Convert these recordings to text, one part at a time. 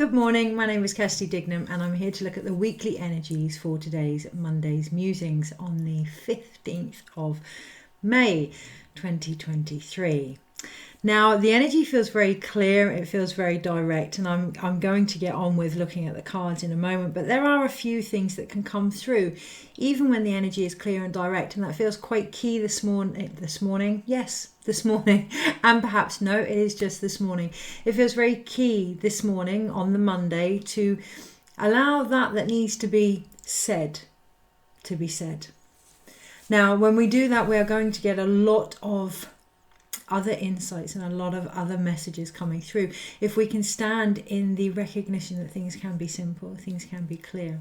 Good morning, my name is Kirsty Dignam and I'm here to look at the weekly energies for today's Monday's musings on the 15th of May 2023. Now the energy feels very clear, it feels very direct, and I'm going to get on with looking at the cards in a moment, but there are a few things that can come through even when the energy is clear and direct, and that feels quite key this morning, and perhaps no, it is just this morning. It feels very key this morning on the Monday to allow that needs to be said to be said. Now when we do that, we are going to get a lot of other insights and a lot of other messages coming through if we can stand in the recognition that things can be simple, things can be clear.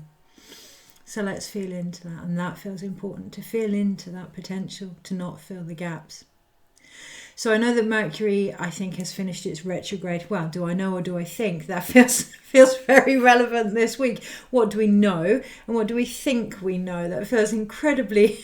So let's feel into that, and that feels important, to feel into that potential, to not fill the gaps. So I know that Mercury, I think, has finished its retrograde. Well, do I know or do I think? That feels very relevant this week. What do we know and what do we think we know? That feels incredibly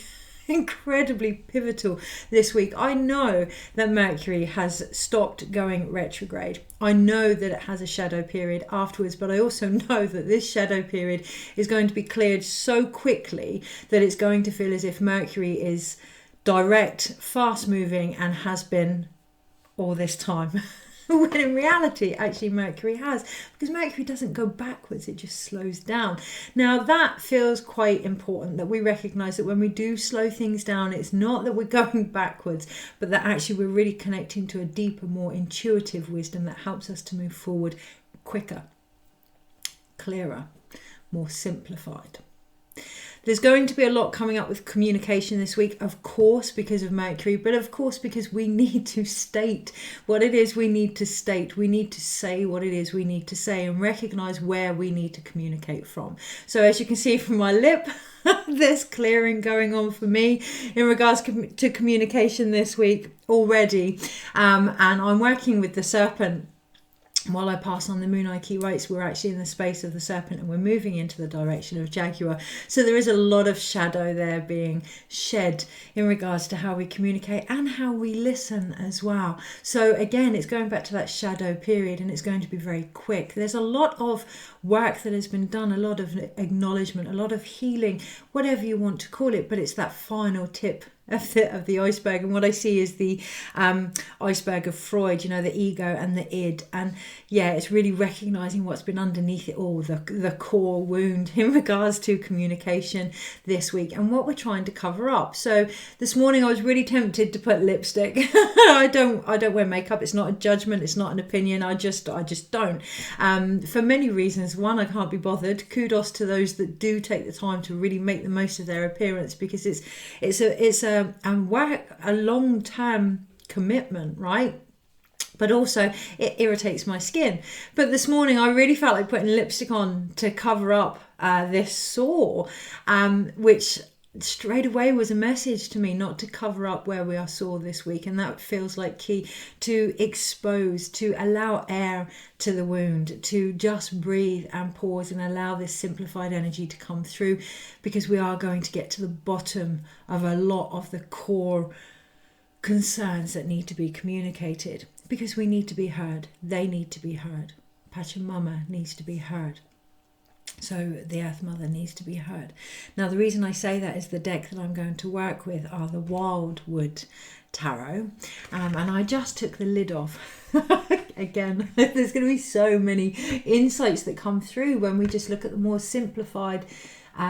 pivotal this week. I know that Mercury has stopped going retrograde. I know that it has a shadow period afterwards, but I also know that this shadow period is going to be cleared so quickly that it's going to feel as if Mercury is direct, fast moving, and has been all this time. When in reality, actually, Mercury has, because Mercury doesn't go backwards, it just slows down. Now, that feels quite important, that we recognise that when we do slow things down, it's not that we're going backwards, but that actually we're really connecting to a deeper, more intuitive wisdom that helps us to move forward quicker, clearer, more simplified. There's going to be a lot coming up with communication this week, of course, because of Mercury, but of course because we need to state what it is we need to state. We need to say what it is we need to say and recognise where we need to communicate from. So as you can see from my lip, there's clearing going on for me in regards to communication this week already. And I'm working with the serpent. While I pass on the Moon Key rights, we're actually in the space of the serpent and we're moving into the direction of Jaguar. So there is a lot of shadow there being shed in regards to how we communicate and how we listen as well. So again, it's going back to that shadow period and it's going to be very quick. There's a lot of work that has been done, a lot of acknowledgement, a lot of healing, whatever you want to call it, but it's that final tip of the iceberg. And what I see is the iceberg of Freud, the ego and the id, and it's really recognizing what's been underneath it all, the core wound in regards to communication this week and what we're trying to cover up. So this morning I was really tempted to put lipstick. I don't wear makeup. It's not a judgment, it's not an opinion. I just don't, for many reasons. One, I can't be bothered. Kudos to those that do take the time to really make the most of their appearance, because it's a long-term commitment, right? But also it irritates my skin. But this morning I really felt like putting lipstick on to cover up this sore, which straight away was a message to me not to cover up where we are sore this week. And that feels like key, to expose, to allow air to the wound, to just breathe and pause and allow this simplified energy to come through, because we are going to get to the bottom of a lot of the core concerns that need to be communicated, because we need to be heard. They need to be heard. Pachamama needs to be heard. So the Earth Mother needs to be heard. Now the reason I say that is the deck that I'm going to work with are the Wildwood Tarot, and I just took the lid off. Again, there's going to be so many insights that come through when we just look at the more simplified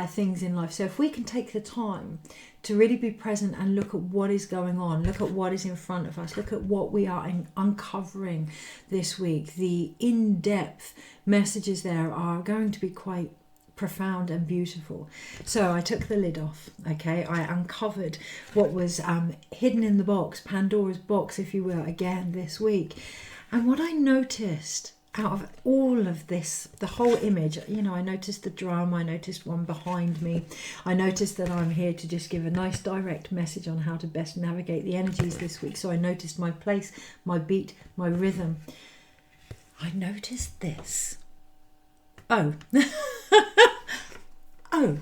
things in life. So if we can take the time to really be present and look at what is going on, look at what is in front of us, look at what we are uncovering this week, the in-depth messages there are going to be quite profound and beautiful. So I took the lid off, okay? I uncovered what was hidden in the box, Pandora's box, if you will, again this week. And what I noticed out of all of this, the whole image, I noticed the drum, I noticed one behind me, I noticed that I'm here to just give a nice direct message on how to best navigate the energies this week. So I noticed my place, my beat, my rhythm. I noticed this. Oh. Oh.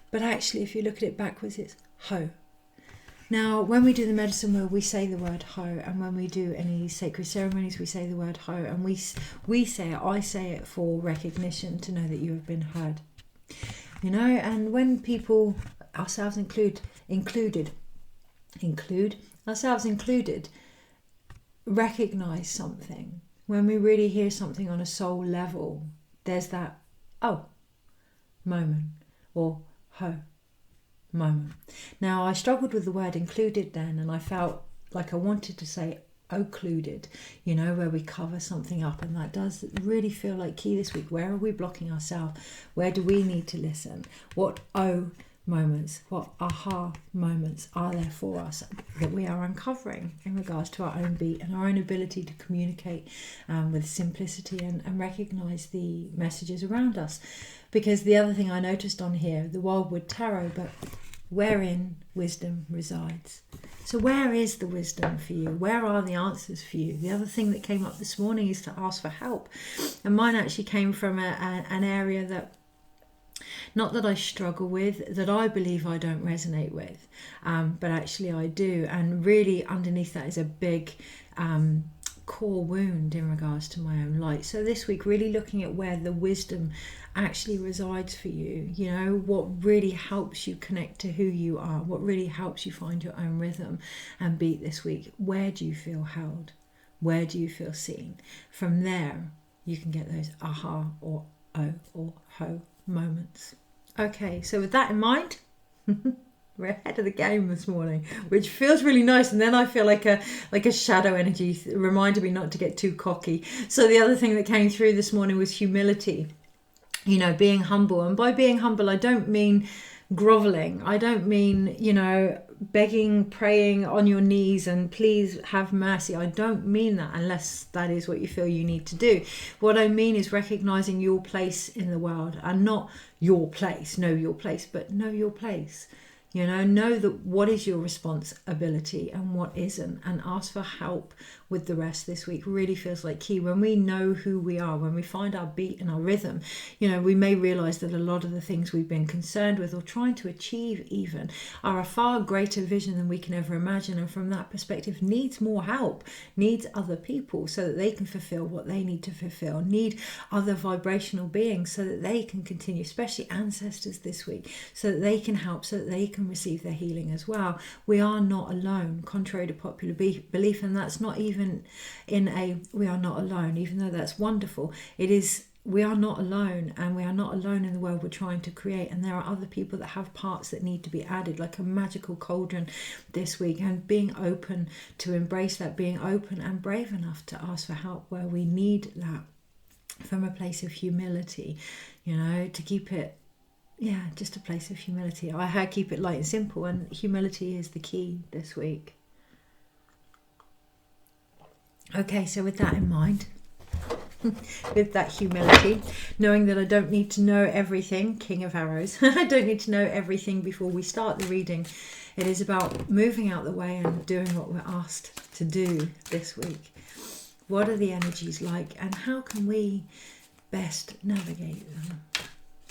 But actually, if you look at it backwards, it's ho. Now, when we do the medicine wheel, we say the word ho, and when we do any sacred ceremonies, we say the word ho, and we say it, I say it for recognition, to know that you have been heard. You know, and when people, ourselves include ourselves included, recognize something, when we really hear something on a soul level, there's that oh moment, or ho moment. Now, I struggled with the word included then, and I felt like I wanted to say occluded, you know, where we cover something up, and that does really feel like key this week. Where are we blocking ourselves? Where do we need to listen? What moments, what aha moments are there for us that we are uncovering in regards to our own beat and our own ability to communicate with simplicity and recognize the messages around us? Because the other thing I noticed on here, the Wildwood Tarot, but wherein wisdom resides. So where is the wisdom for you? Where are the answers for you? The other thing that came up this morning is to ask for help. And mine actually came from an area that, not that I struggle with, that I believe I don't resonate with, but actually I do. And really underneath that is a big core wound in regards to my own light. So this week, really looking at where the wisdom actually resides for you, you know, what really helps you connect to who you are, what really helps you find your own rhythm and beat this week. Where do you feel held? Where do you feel seen? From there, you can get those aha or oh or ho moments. Okay, so with that in mind, we're ahead of the game this morning, which feels really nice. And then I feel like a shadow energy reminded me not to get too cocky. So the other thing that came through this morning was humility, you know, being humble. And by being humble, I don't mean groveling. I don't mean, you know, begging, praying on your knees and please have mercy. I don't mean that, unless that is what you feel you need to do. What I mean is recognizing your place in the world, and not your place, know your place, but know your place. You know that what is your responsibility and what isn't, and ask for help with the rest this week. Really feels like key. When we know who we are, when we find our beat and our rhythm, you know, we may realize that a lot of the things we've been concerned with or trying to achieve even are a far greater vision than we can ever imagine. And from that perspective, needs more help, needs other people so that they can fulfill what they need to fulfill, need other vibrational beings so that they can continue, especially ancestors this week, so that they can help, so that they can receive their healing as well. We are not alone, contrary to popular belief, and that's not even in a we are not alone, even though that's wonderful. It is, we are not alone, and we are not alone in the world we're trying to create, and there are other people that have parts that need to be added, like a magical cauldron this week. And being open to embrace that, being open and brave enough to ask for help where we need that, from a place of humility, you know, to keep it, yeah, just a place of humility. I heard keep it light and simple, and humility is the key this week. Okay, so with that in mind, with that humility, knowing that I don't need to know everything, King of Arrows, I don't need to know everything before we start the reading. It is about moving out the way and doing what we're asked to do this week. What are the energies like, and how can we best navigate them?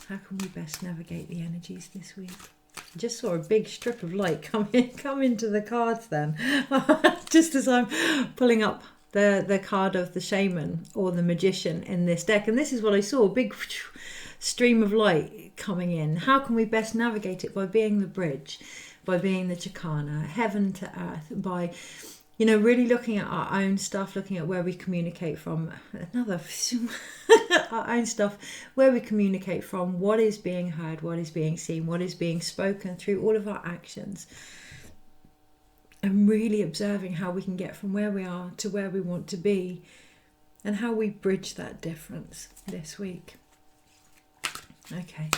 How can we best navigate the energies this week? I just saw a big strip of light come into the cards then, just as I'm pulling up the card of the shaman or the magician in this deck. And this is what I saw, a big stream of light coming in. How can we best navigate it? By being the bridge, by being the Chicana, heaven to earth, by, you know, really looking at our own stuff, looking at where we communicate from, our own stuff, where we communicate from, what is being heard, what is being seen, what is being spoken through all of our actions. And really observing how we can get from where we are to where we want to be, and how we bridge that difference this week. Okay.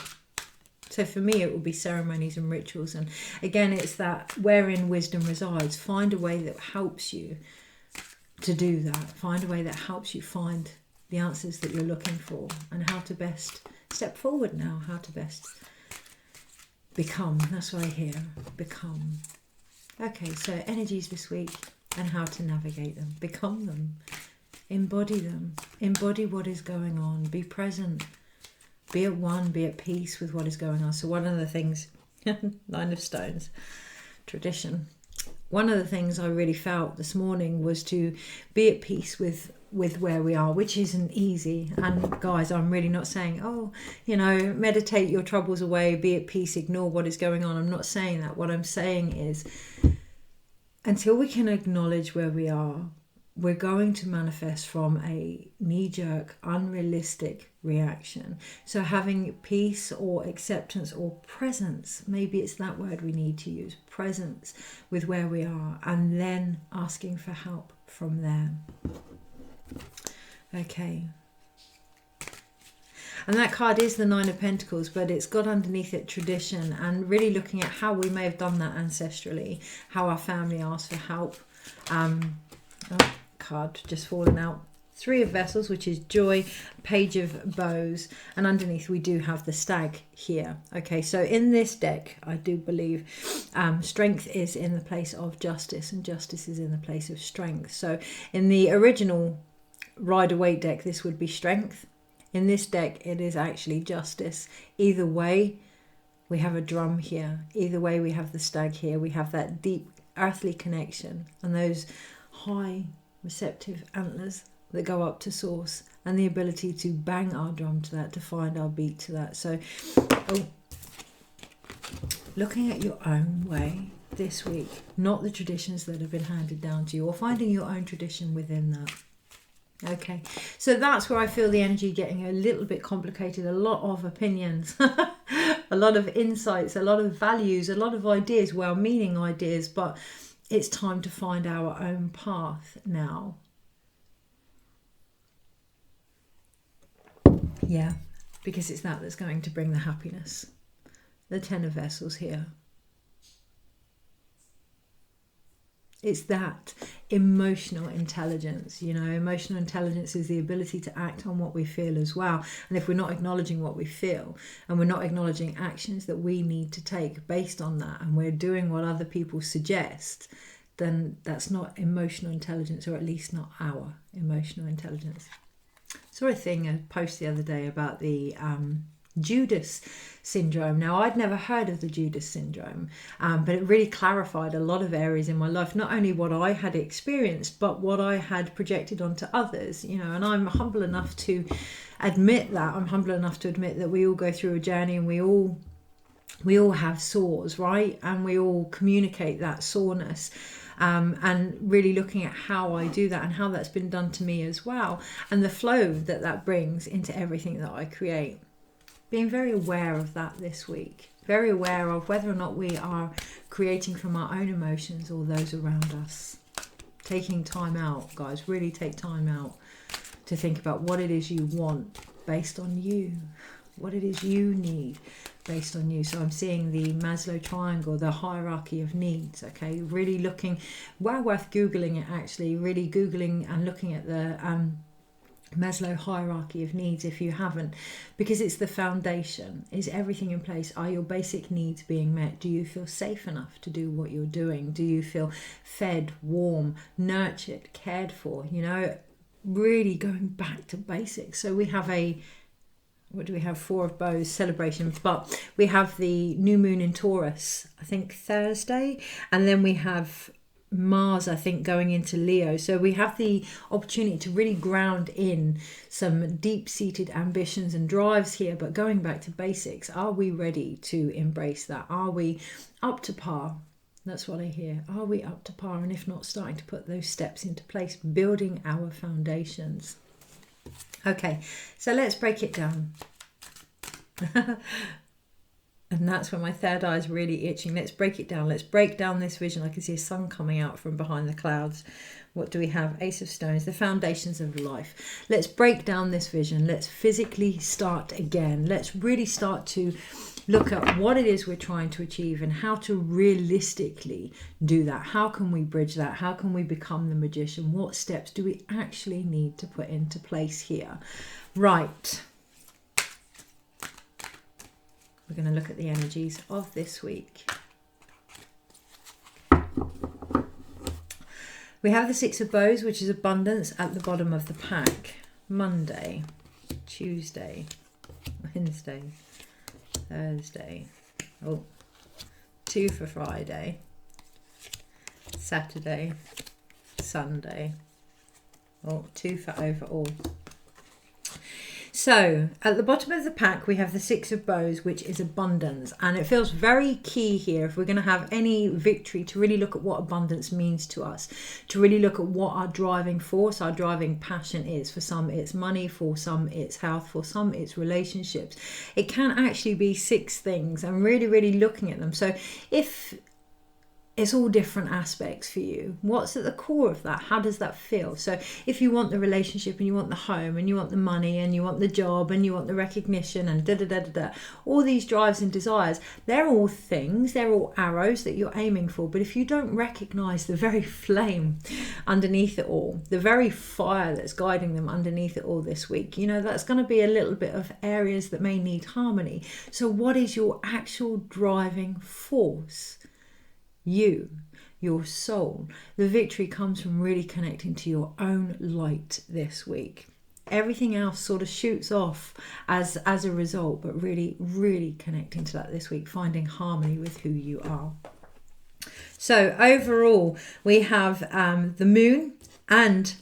So for me, it will be ceremonies and rituals. And again, it's that wherein wisdom resides. Find a way that helps you to do that. Find a way that helps you find the answers that you're looking for, and how to best step forward now, how to best become. That's what I hear, become. Okay, so energies this week and how to navigate them. Become them. Embody them. Embody what is going on. Be present. Be at one. Be at peace with what is going on. So one of the things, Nine of Stones, tradition. one of the things I really felt this morning was to be at peace with where we are, which isn't easy. And guys, I'm really not saying, oh, you know, meditate your troubles away, be at peace, ignore what is going on. I'm not saying that. What I'm saying is, until we can acknowledge where we are, we're going to manifest from a knee-jerk, unrealistic reaction. So having peace or acceptance or presence, maybe it's that word we need to use, presence with where we are, and then asking for help from there. Okay. And that card is the Nine of Pentacles, but it's got underneath it tradition, and really looking at how we may have done that ancestrally, how our family asked for help. Card just fallen out. Three of Vessels, which is joy, Page of Bows, and underneath we do have the Stag here. Okay, so in this deck, I do believe strength is in the place of justice, and justice is in the place of strength. So in the original Rider-Waite deck, this would be strength. In this deck, it is actually justice. Either way, we have a drum here. Either way, we have the stag here. We have that deep earthly connection and those high receptive antlers that go up to source, and the ability to bang our drum to that, to find our beat to that. So, looking at your own way this week, not the traditions that have been handed down to you, or finding your own tradition within that. Okay, so that's where I feel the energy getting a little bit complicated. A lot of opinions, a lot of insights, a lot of values, a lot of ideas, well-meaning ideas, but it's time to find our own path now. Yeah, because it's that that's going to bring the happiness. The Ten of Vessels here. It's that emotional intelligence, you know, emotional intelligence is the ability to act on what we feel as well. And if we're not acknowledging what we feel, and we're not acknowledging actions that we need to take based on that, and we're doing what other people suggest, then that's not emotional intelligence, or at least not our emotional intelligence. Saw a post the other day about the Judas syndrome. Now, I'd never heard of the Judas syndrome, but it really clarified a lot of areas in my life, not only what I had experienced, but what I had projected onto others, you know. And I'm humble enough to admit that. I'm humble enough to admit that we all go through a journey, and we all have sores, right? And we all communicate that soreness. And really looking at how I do that and how that's been done to me as well, and the flow that brings into everything that I create. Being very aware of that this week, very aware of whether or not we are creating from our own emotions or those around us. Taking time out, guys, really take time out to think about what it is you want based on you, what it is you need based on you. So I'm seeing the Maslow triangle, the hierarchy of needs. Okay, really looking, well worth Googling it actually, really Googling and looking at the Maslow hierarchy of needs if you haven't, because it's the foundation. Is everything in place? Are your basic needs being met? Do you feel safe enough to do what you're doing? Do you feel fed, warm, nurtured, cared for? You know, really going back to basics. So we have what do we have? Four of Bows celebration, but we have the new moon in Taurus, I think Thursday, and then we have Mars, I think, going into Leo. So we have the opportunity to really ground in some deep-seated ambitions and drives here, but going back to basics. Are we ready to embrace that? Are we up to par? That's what I hear. Are we up to par? And if not, starting to put those steps into place, building our foundations. Okay, so let's break it down. And that's when my third eye is really itching. Let's break it down. Let's break down this vision. I can see a sun coming out from behind the clouds. What do we have? Ace of Stones, the foundations of life. Let's break down this vision. Let's physically start again. Let's really start to look at what it is we're trying to achieve and how to realistically do that. How can we bridge that? How can we become the magician? What steps do we actually need to put into place here? Right. We're going to look at the energies of this week. We have the Six of Bows, which is abundance at the bottom of the pack. Monday, Tuesday, Wednesday, Thursday. Oh, 2 for Friday. Saturday, Sunday. Oh, 2 for overall. So at the bottom of the pack, we have the 6 of bows, which is abundance. And it feels very key here, if we're going to have any victory, to really look at what abundance means to us, to really look at what our driving force, our driving passion is. For some, it's money. For some, it's health. For some, it's relationships. It can actually be 6 things, and really, really looking at them. So if it's all different aspects for you, what's at the core of that? How does that feel? So if you want the relationship, and you want the home, and you want the money, and you want the job, and you want the recognition, and all these drives and desires, they're all things, they're all arrows that you're aiming for. But if you don't recognize the very flame underneath it all, the very fire that's guiding them underneath it all this week, that's going to be a little bit of areas that may need harmony. So what is your actual driving force? You, your soul. The victory comes from really connecting to your own light this week. Everything else sort of shoots off as a result, but really, really connecting to that this week, finding harmony with who you are. So overall, we have the moon and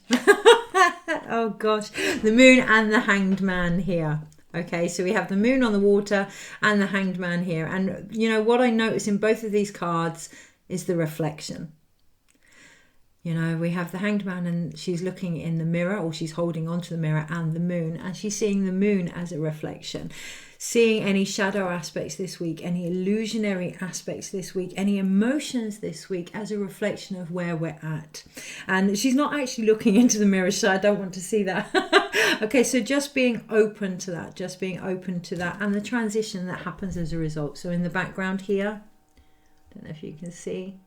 oh gosh, the moon and the hanged man here. Okay, so we have the moon on the water and the hanged man here. And what I notice in both of these cards is the reflection. We have the hanged man, and she's looking in the mirror, or she's holding onto the mirror, and the moon, and she's seeing the moon as a reflection, seeing any shadow aspects this week, any illusionary aspects this week, any emotions this week as a reflection of where we're at. And she's not actually looking into the mirror, so I don't want to see that. Okay, so just being open to that, and the transition that happens as a result. So in the background here, don't know if you can see,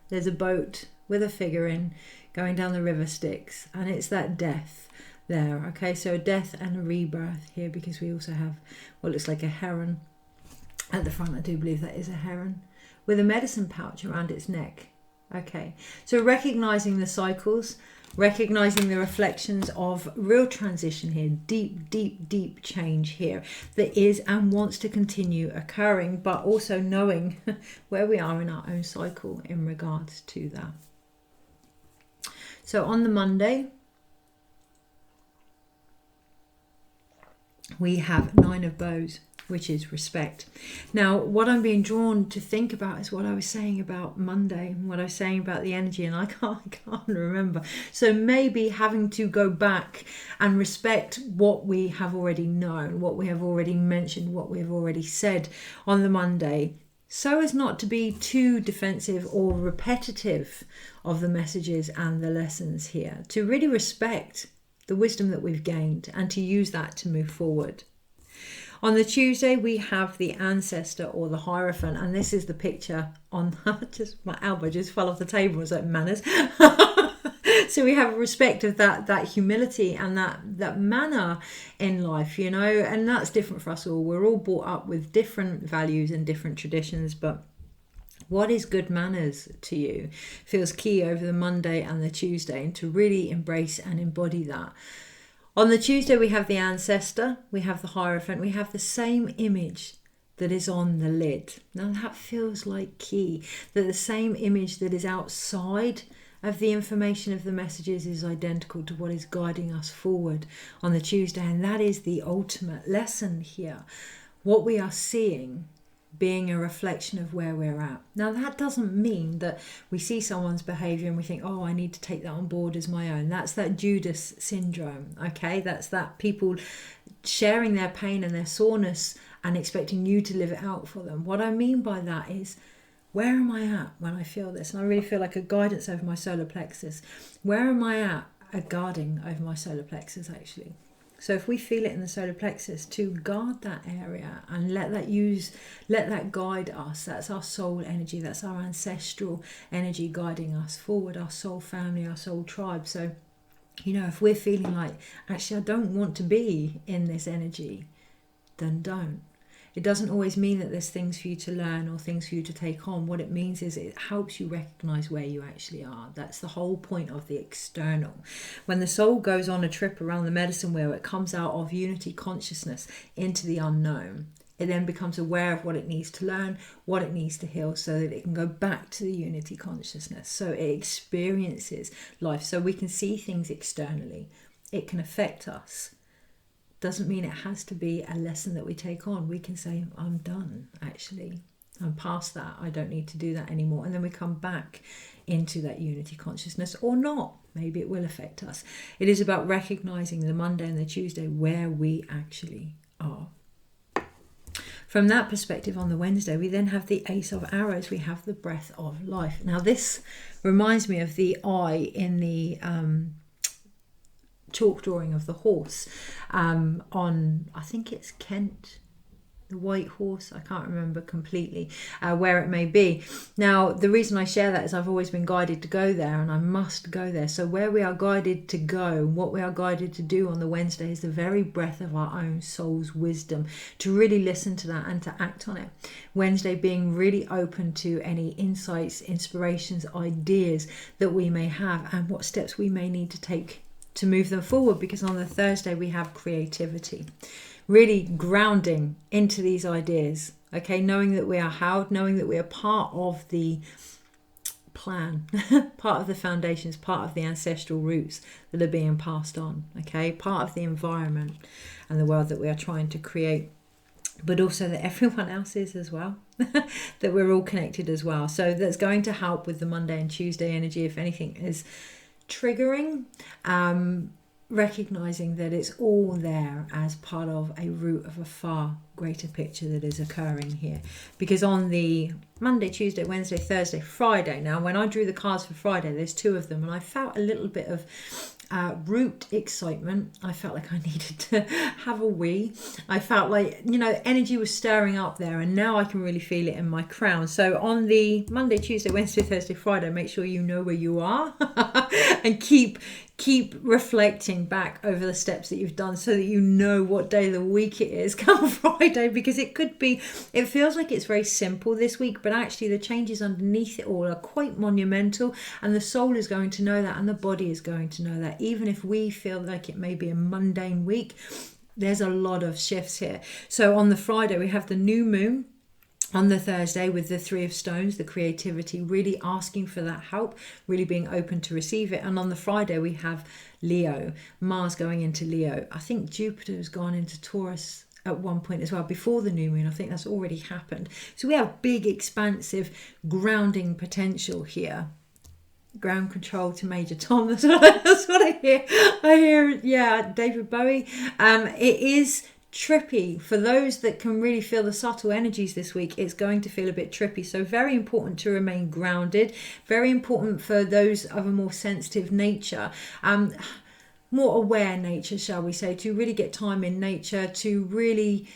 there's a boat with a figure in going down the river Styx, and it's that death there. Okay, so a death and a rebirth here, because we also have what looks like a heron at the front. I do believe that is a heron with a medicine pouch around its neck. Okay, so recognizing the cycles, recognizing the reflections of real transition here, deep change here that is and wants to continue occurring, but also knowing where we are in our own cycle in regards to that. So on the Monday, we have 9 of bows, which is respect. Now, what I'm being drawn to think about is what I was saying about Monday, what I was saying about the energy, and I can't remember. So maybe having to go back and respect what we have already known, what we have already mentioned, what we have already said on the Monday, so as not to be too defensive or repetitive of the messages and the lessons here, to really respect the wisdom that we've gained and to use that to move forward. On the Tuesday, we have the ancestor or the hierophant, and this is the picture on my elbow just fell off the table. It's like manners. So we have a respect of that humility and that manner in life, and that's different for us all. We're all brought up with different values and different traditions, but what is good manners to you feels key over the Monday and the Tuesday, and to really embrace and embody that. On the Tuesday, we have the ancestor, we have the hierophant, we have the same image that is on the lid. Now that feels like key, that the same image that is outside of the information of the messages is identical to what is guiding us forward on the Tuesday. And that is the ultimate lesson here. What we are seeing being a reflection of where we're at. Now that doesn't mean that we see someone's behavior and we think, oh, I need to take that on board as my own. That's that Judas syndrome. Okay, that's that people sharing their pain and their soreness and expecting you to live it out for them. What I mean by that is, where am I at when I feel this? And I really feel like a guidance over my solar plexus. Where am I at? A guarding over my solar plexus, actually. So if we feel it in the solar plexus, to guard that area and let that guide us. That's our soul energy. That's our ancestral energy guiding us forward, our soul family, our soul tribe. So, if we're feeling like, actually, I don't want to be in this energy, then don't. It doesn't always mean that there's things for you to learn or things for you to take on. What it means is it helps you recognize where you actually are. That's the whole point of the external. When the soul goes on a trip around the medicine wheel, it comes out of unity consciousness into the unknown. It then becomes aware of what it needs to learn, what it needs to heal, so that it can go back to the unity consciousness. So it experiences life. So we can see things externally. It can affect us. Doesn't mean it has to be a lesson that we take on. We can say, I'm done, actually. I'm past that. I don't need to do that anymore. And then we come back into that unity consciousness, or not. Maybe it will affect us. It is about recognizing the Monday and the Tuesday where we actually are. From that perspective, on the Wednesday, we then have the Ace of Arrows. We have the breath of life. Now, this reminds me of the eye in the chalk drawing of the horse on, I think it's Kent, the white horse. I can't remember completely where it may be. Now, the reason I share that is I've always been guided to go there, and I must go there. So where we are guided to go, what we are guided to do on the Wednesday, is the very breath of our own soul's wisdom, to really listen to that and to act on it. Wednesday being really open to any insights, inspirations, ideas that we may have, and what steps we may need to take to move them forward, because on the Thursday we have creativity. Really grounding into these ideas, okay, knowing that we are held, knowing that we are part of the plan, part of the foundations, part of the ancestral roots that are being passed on, okay, part of the environment and the world that we are trying to create, but also that everyone else is as well, that we're all connected as well. So that's going to help with the Monday and Tuesday energy. If anything is triggering, recognizing that it's all there as part of a root of a far greater picture that is occurring here. Because on the Monday, Tuesday, Wednesday, Thursday, Friday, now when I drew the cards for Friday, there's 2 of them, and I felt a little bit of root excitement. I felt like I needed to have a wee. I felt like, energy was stirring up there, and now I can really feel it in my crown. So on the Monday, Tuesday, Wednesday, Thursday, Friday, make sure you know where you are and keep reflecting back over the steps that you've done, so that you know what day of the week it is come Friday, because it feels like it's very simple this week, but actually the changes underneath it all are quite monumental, and the soul is going to know that, and the body is going to know that. Even if we feel like it may be a mundane week, there's a lot of shifts here. So on the Friday we have the new moon. On the Thursday with the 3 of Stones, the creativity, really asking for that help, really being open to receive it. And on the Friday we have Leo, Mars going into Leo. I think Jupiter has gone into Taurus at one point as well, before the new moon. I think that's already happened. So we have big, expansive, grounding potential here. Ground control to Major Tom. That's what I hear. I hear, yeah, David Bowie. It is trippy for those that can really feel the subtle energies this week. It's going to feel a bit trippy, so very important to remain grounded. Very important for those of a more sensitive nature, more aware nature, shall we say, to really get time in nature, to really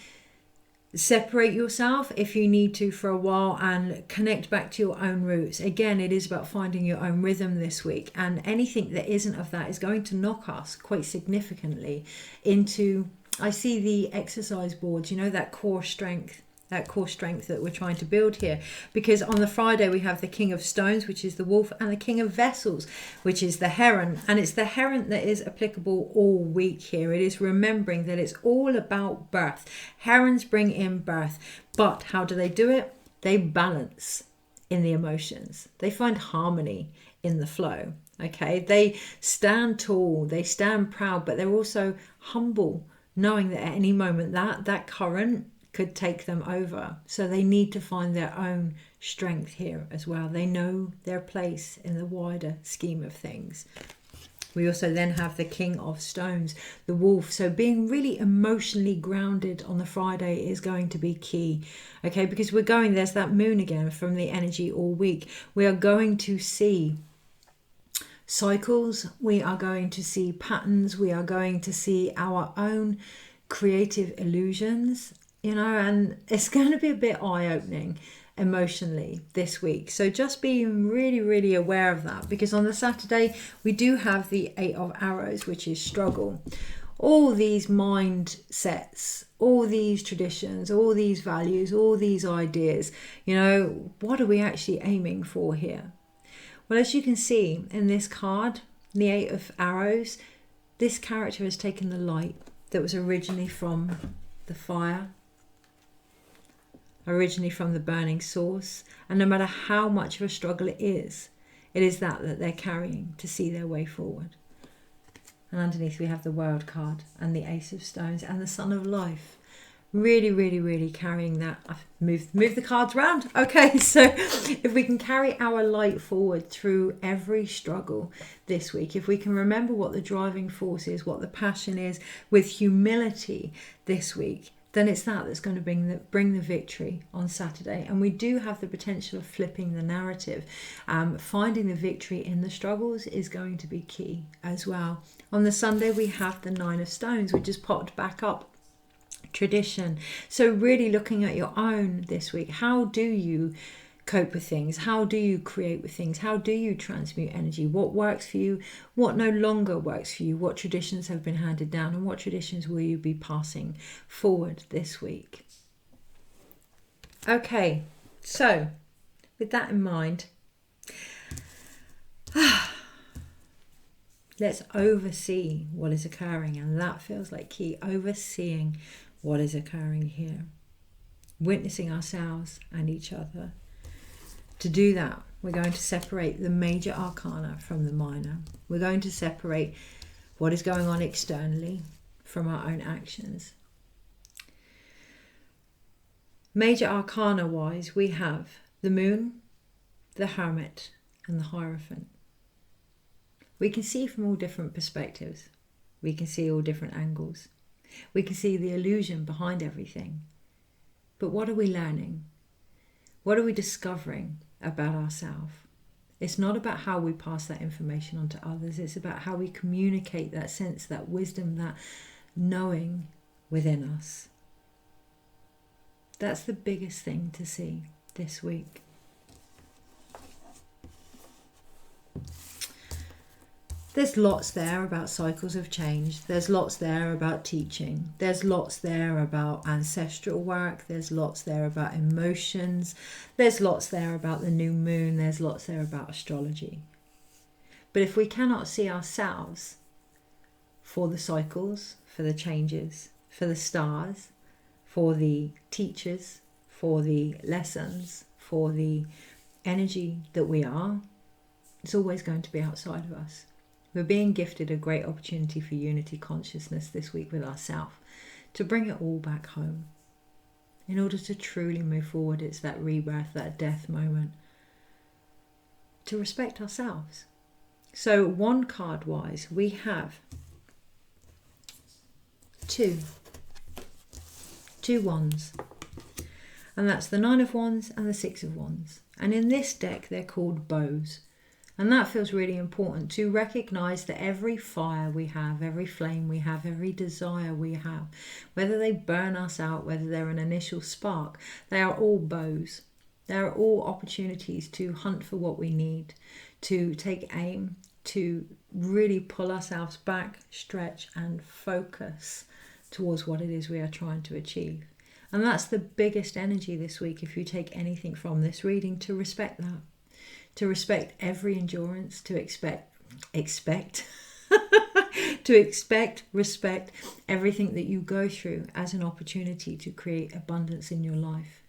separate yourself if you need to for a while and connect back to your own roots. Again, it is about finding your own rhythm this week, and anything that isn't of that is going to knock us quite significantly into, I see the exercise boards, that core strength that we're trying to build here. Because on the Friday we have the King of Stones, which is the wolf, and the King of Vessels, which is the heron. And it's the heron that is applicable all week here. It is remembering that it's all about birth. Herons bring in birth. But how do they do it? They balance in the emotions. They find harmony in the flow. Okay, they stand tall, they stand proud, but they're also humble, knowing that at any moment that current could take them over. So they need to find their own strength here as well. They know their place in the wider scheme of things. We also then have the King of Stones, the wolf. So being really emotionally grounded on the Friday is going to be key. Okay, because there's that moon again from the energy all week. We are going to see cycles, we are going to see patterns, we are going to see our own creative illusions, and it's going to be a bit eye-opening emotionally this week. So just being really, really aware of that, because on the Saturday we do have the 8 of Arrows, which is struggle. All these mindsets, all these traditions, all these values, all these ideas, what are we actually aiming for here? Well, as you can see in this card, the 8 of Arrows, this character has taken the light that was originally from the fire originally from the burning source. And no matter how much of a struggle it is that they're carrying to see their way forward. And underneath we have the World card and the Ace of Stones and the Sun of Life. Really, really, really carrying that. I've moved the cards around. Okay, so if we can carry our light forward through every struggle this week, if we can remember what the driving force is, what the passion is, with humility this week, then it's that's going to bring the victory on Saturday. And we do have the potential of flipping the narrative. Finding the victory in the struggles is going to be key as well. On the Sunday, we have the Nine of Stones, which has popped back up. Tradition. So really looking at your own this week. How do you cope with things? How do you create with things? How do you transmute energy? What works for you? What no longer works for you? What traditions have been handed down? And what traditions will you be passing forward this week? Okay, so with that in mind, let's oversee what is occurring. And that feels like key. Overseeing what is occurring here, witnessing ourselves and each other. To do that, we're going to separate the major arcana from the minor. We're going to separate what is going on externally from our own actions. Major arcana wise, we have the Moon, the Hermit, and the Hierophant. We can see from all different perspectives. We can see all different angles. We can see the illusion behind everything. But what are we learning? What are we discovering about ourselves? It's not about how we pass that information on to others. It's about how we communicate that sense, that wisdom, that knowing within us. That's the biggest thing to see this week. There's lots there about cycles of change. There's lots there about teaching. There's lots there about ancestral work. There's lots there about emotions. There's lots there about the new moon. There's lots there about astrology. But if we cannot see ourselves for the cycles, for the changes, for the stars, for the teachers, for the lessons, for the energy that we are, it's always going to be outside of us. We're being gifted a great opportunity for unity consciousness this week with ourselves, to bring it all back home. In order to truly move forward, it's that rebirth, that death moment, to respect ourselves. So one card wise, we have two wands. And that's the Nine of Wands and the Six of Wands. And in this deck, they're called bows. And that feels really important, to recognize that every fire we have, every flame we have, every desire we have, whether they burn us out, whether they're an initial spark, they are all bows. They are all opportunities to hunt for what we need, to take aim, to really pull ourselves back, stretch and focus towards what it is we are trying to achieve. And that's the biggest energy this week, if you take anything from this reading, to respect that. To respect every endurance, to respect everything that you go through as an opportunity to create abundance in your life.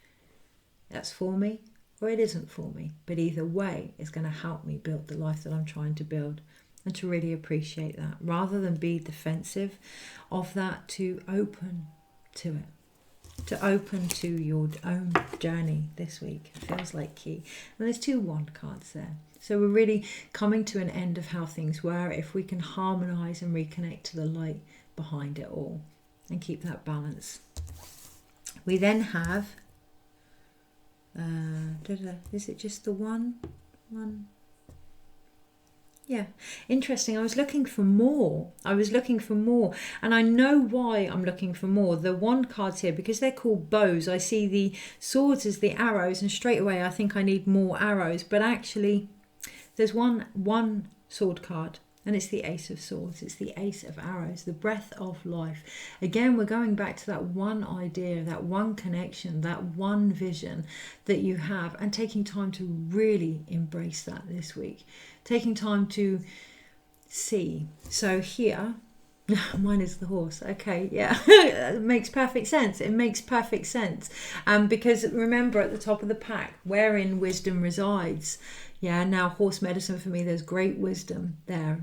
That's for me or it isn't for me. But either way, it's going to help me build the life that I'm trying to build. And to really appreciate that, rather than be defensive of that, to open to it. To open to your own journey this week. It feels like key. And there's two wand cards there. So we're really coming to an end of how things were, if we can harmonize and reconnect to the light behind it all and keep that balance. We then have, is it just the one? Yeah, interesting. I was looking for more. And I know why I'm looking for more. The wand cards here, because they're called bows, I see the swords as the arrows, and straight away I think I need more arrows. But actually, there's one sword card, and it's the Ace of Swords. It's the Ace of Arrows, the breath of life. Again, we're going back to that one idea, that one connection, that one vision that you have, and taking time to really embrace that this week. Taking time to see. So here, Mine is the horse. Okay, yeah. It makes perfect sense. It makes perfect sense. Because remember, at the top of the pack, wherein wisdom resides. Yeah, now horse medicine for me, there's great wisdom there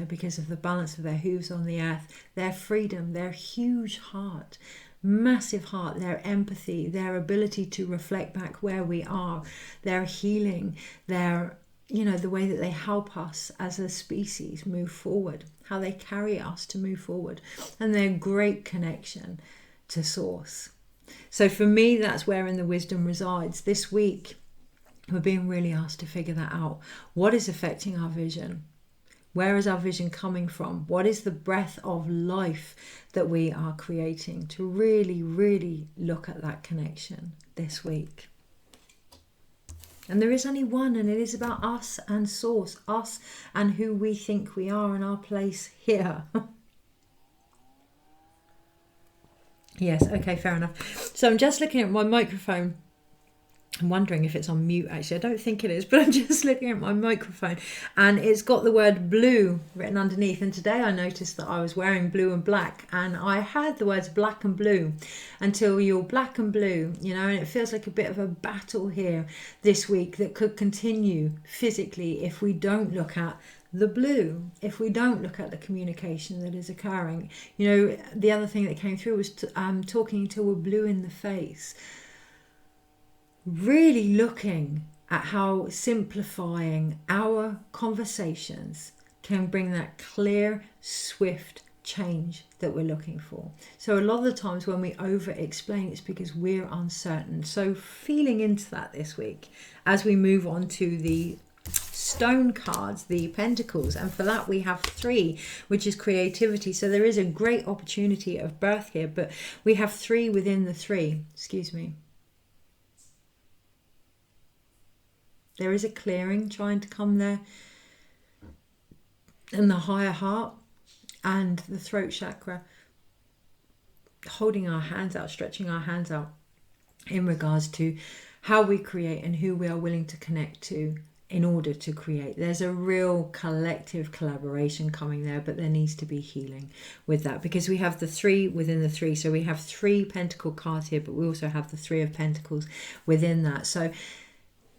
because of the balance of their hooves on the earth, their freedom, their huge heart, massive heart, their empathy, their ability to reflect back where we are, their healing, their, the way that they help us as a species move forward, how they carry us to move forward, and their great connection to source. So for me, that's wherein the wisdom resides. This week, we're being really asked to figure that out. What is affecting our vision? Where is our vision coming from? What is the breath of life that we are creating? To really, really look at that connection this week. And there is only one, and it is about us and source, us and who we think we are and our place here. Yes, okay, fair enough. So I'm just looking at my microphone. I'm wondering if it's on mute, actually. I don't think it is, but I'm just looking at my microphone and it's got the word blue written underneath. And today I noticed that I was wearing blue and black, and I had the words black and blue until you're black and blue, and it feels like a bit of a battle here this week that could continue physically if we don't look at the blue, if we don't look at the communication that is occurring. The other thing that came through was talking until we're blue in the face. Really looking at how simplifying our conversations can bring that clear, swift change that we're looking for. So a lot of the times when we over-explain, it's because we're uncertain. So feeling into that this week as we move on to the stone cards, the pentacles, and for that we have 3, which is creativity. So there is a great opportunity of birth here, but we have 3 within the 3. Excuse me. There is a clearing trying to come there, and the higher heart and the throat chakra, holding our hands out, stretching our hands out in regards to how we create and who we are willing to connect to in order to create. There's a real collective collaboration coming there, but there needs to be healing with that because we have the 3 within the 3. So we have 3 pentacle cards here, but we also have the 3 of pentacles within that. So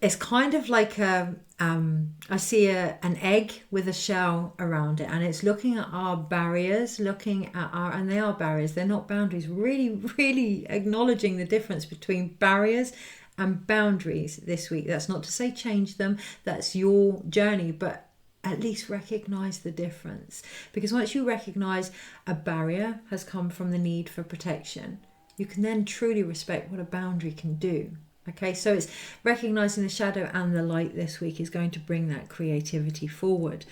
it's kind of like I see an egg with a shell around it, and it's looking at our barriers, and they are barriers, they're not boundaries. Really, really acknowledging the difference between barriers and boundaries this week. That's not to say change them, that's your journey, but at least recognize the difference. Because once you recognize a barrier has come from the need for protection, you can then truly respect what a boundary can do. Okay, so it's recognizing the shadow and the light this week is going to bring that creativity forward.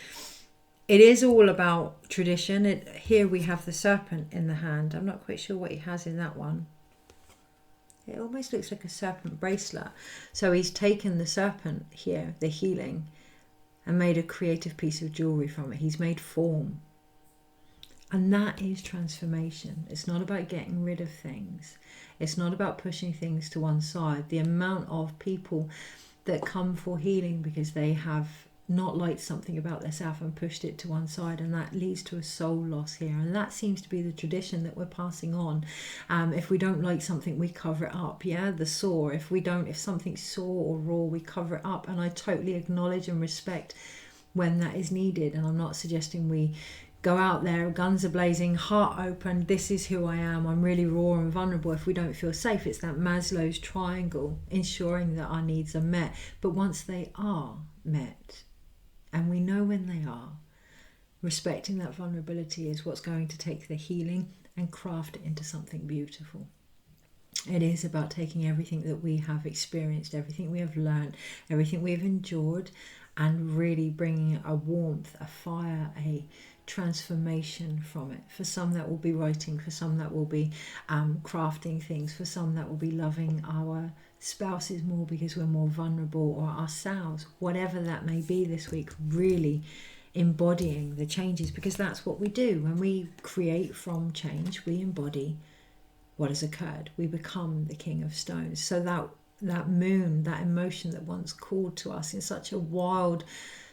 It is all about tradition. Here we have the serpent in the hand. I'm not quite sure what he has in that one. It almost looks like a serpent bracelet. So he's taken the serpent here, the healing, and made a creative piece of jewelry from it. He's made form. And that is transformation. It's not about getting rid of things. It's not about pushing things to one side. The amount of people that come for healing because they have not liked something about themselves and pushed it to one side, and that leads to a soul loss here. And that seems to be the tradition that we're passing on. If we don't like something, we cover it up. Yeah, the sore. If something's sore or raw, we cover it up. And I totally acknowledge and respect when that is needed. And I'm not suggesting we go out there, guns are blazing, heart open, this is who I am, I'm really raw and vulnerable if we don't feel safe. It's that Maslow's triangle, ensuring that our needs are met. But once they are met, and we know when they are, respecting that vulnerability is what's going to take the healing and craft it into something beautiful. It is about taking everything that we have experienced, everything we have learned, everything we have endured, and really bringing a warmth, a fire, a transformation from it. For some that will be writing, for some that will be crafting things, for some that will be loving our spouses more because we're more vulnerable, or ourselves, whatever that may be this week. Really embodying the changes, because that's what we do when we create from change. We embody what has occurred. We become the king of stones. So that moon, that emotion that once called to us in such a wild,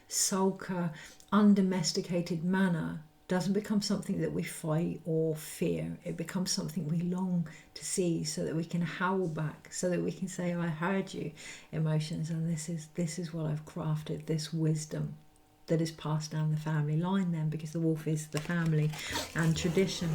sulker, undomesticated manner, doesn't become something that we fight or fear. It becomes something we long to see, so that we can howl back, so that we can say, I heard you, emotions, and this is what I've crafted, this wisdom that is passed down the family line then, because the wolf is the family and tradition.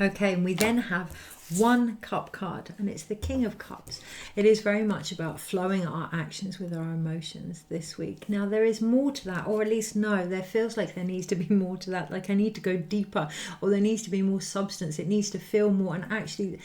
Okay, and we then have one cup card, and it's the King of Cups. It is very much about flowing our actions with our emotions this week. Now, there is more to that, or at least no, there feels like there needs to be more to that. Like I need to go deeper, or there needs to be more substance. It needs to feel more, and actually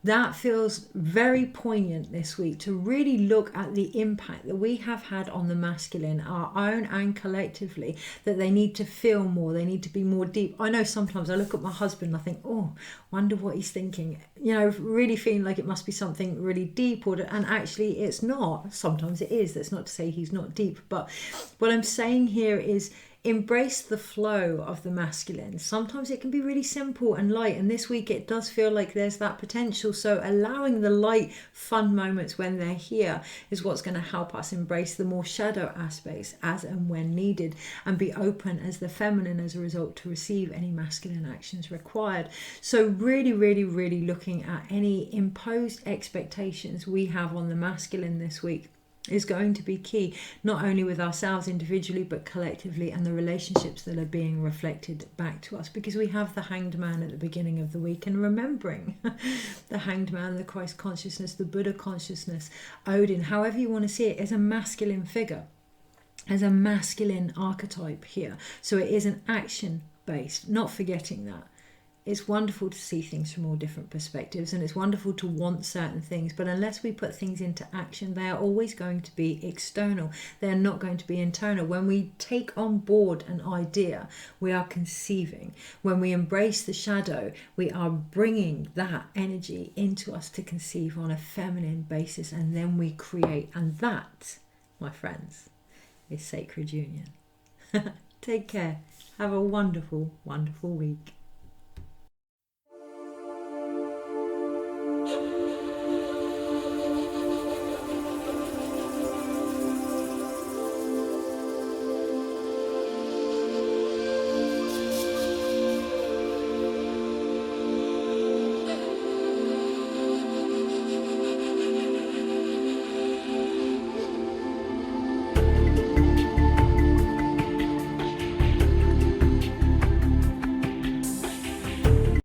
that feels very poignant this week, to really look at the impact that we have had on the masculine, our own and collectively, that they need to feel more, they need to be more deep. I know sometimes I look at my husband and I think, oh, wonder what he's thinking, you know, really feeling like it must be something really deep, and actually it's not. Sometimes it is. That's not to say he's not deep, but what I'm saying here is embrace the flow of the masculine. Sometimes it can be really simple and light, and this week it does feel like there's that potential. So allowing the light, fun moments when they're here is what's going to help us embrace the more shadow aspects as and when needed, and be open as the feminine as a result to receive any masculine actions required. So really, really, really looking at any imposed expectations we have on the masculine this week is going to be key, not only with ourselves individually but collectively, and the relationships that are being reflected back to us, because we have the Hanged Man at the beginning of the week, and remembering the Hanged Man, the Christ consciousness, the Buddha consciousness, Odin, however you want to see it, is a masculine figure, as a masculine archetype here. So it is an action based, not forgetting that. It's wonderful to see things from all different perspectives, and it's wonderful to want certain things, but unless we put things into action, they are always going to be external. They're not going to be internal. When we take on board an idea, we are conceiving. When we embrace the shadow, we are bringing that energy into us to conceive on a feminine basis, and then we create. And that, my friends, is sacred union. Take care. Have a wonderful, wonderful week.